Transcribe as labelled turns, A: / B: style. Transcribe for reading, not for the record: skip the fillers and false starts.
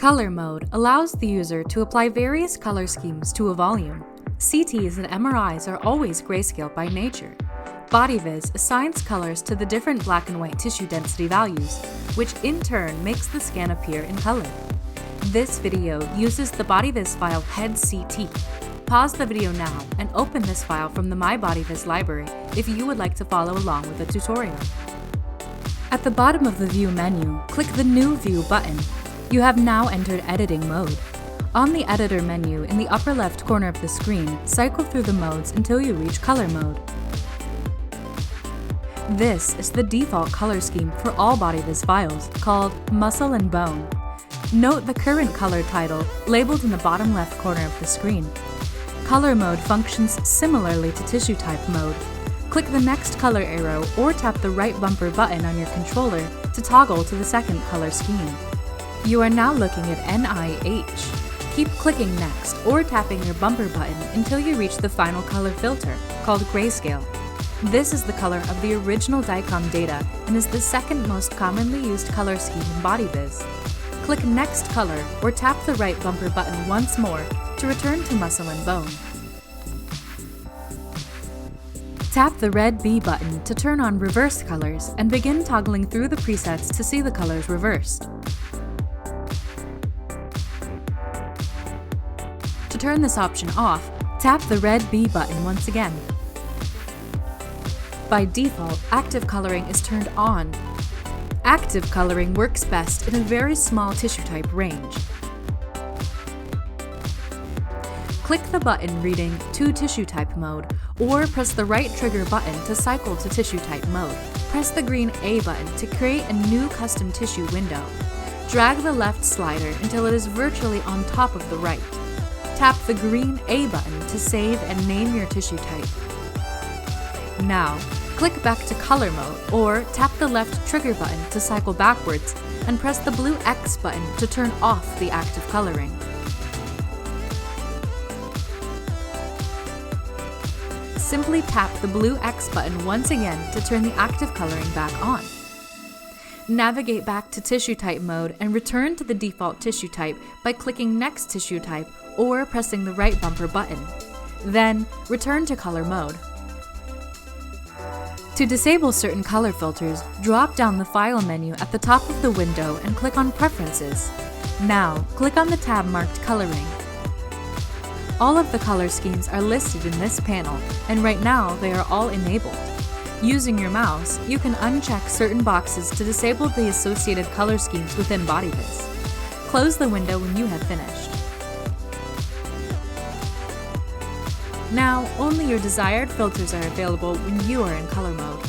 A: Color mode allows the user to apply various color schemes to a volume. CTs and MRIs are always grayscale by nature. BodyViz assigns colors to the different black and white tissue density values, which in turn makes the scan appear in color. This video uses the BodyViz file head CT. Pause the video now and open this file from the My BodyViz library if you would like to follow along with the tutorial. At the bottom of the View menu, click the New View button. You have now entered editing mode. On the Editor menu in the upper left corner of the screen, cycle through the modes until you reach Color mode. This is the default color scheme for all BodyViz files, called Muscle and Bone. Note the current color title, labeled in the bottom left corner of the screen. Color mode functions similarly to tissue type mode. Click the next color arrow or tap the right bumper button on your controller to toggle to the second color scheme. You are now looking at NIH. Keep clicking next or tapping your bumper button until you reach the final color filter, called Grayscale. This is the color of the original DICOM data and is the second most commonly used color scheme in BodyViz. Click Next Color or tap the right bumper button once more to return to Muscle and Bone. Tap the red B button to turn on Reverse Colors and begin toggling through the presets to see the colors reversed. To turn this option off, tap the red B button once again. By default, active coloring is turned on. Active coloring works best in a very small tissue type range. Click the button reading to Tissue Type Mode, or press the right trigger button to cycle to Tissue Type Mode. Press the green A button to create a new custom tissue window. Drag the left slider until it is virtually on top of the right. Tap the green A button to save and name your tissue type. Now, click back to Color mode, or tap the left trigger button to cycle backwards, and press the blue X button to turn off the active coloring. Simply tap the blue X button once again to turn the active coloring back on. Navigate back to Tissue Type mode and return to the default tissue type by clicking Next Tissue Type or pressing the right bumper button. Then, return to Color mode. To disable certain color filters, drop down the File menu at the top of the window and click on Preferences. Now, click on the tab marked Coloring. All of the color schemes are listed in this panel, and right now they are all enabled. Using your mouse, you can uncheck certain boxes to disable the associated color schemes within BodyViz. Close the window when you have finished. Now, only your desired filters are available when you are in color mode.